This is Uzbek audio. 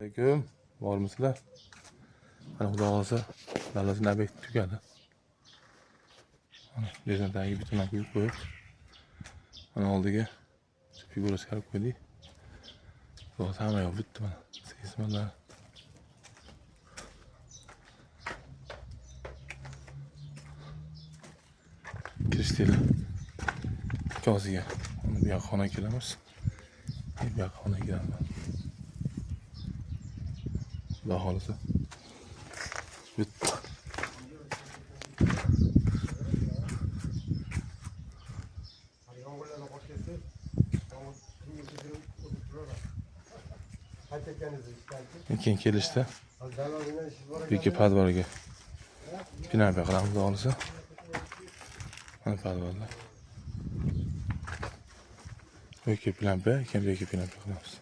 Aleyküm, bormisizlar? Mana xudo xohlasa, dalasi navbat tugadi. Mana bezantagiga bitunak quyib qo'yib, mana oldiga figurasi olib qo'ydik. Xudo hamma yoq bitdi mana. Seysmalar. Kirishdilar. Ko'ziga. Mana bu yoqqa xona kelamiz. Bu yoqqa xona kelamiz. Xudo xohlasa. Bitti. Keyin kelishdi. Bu ikki podvorga pinarba qilamiz, xudo xohlasa. Mana podvorlar. Bu ikki pinarba, keyin bu ikki pinarba qilamiz.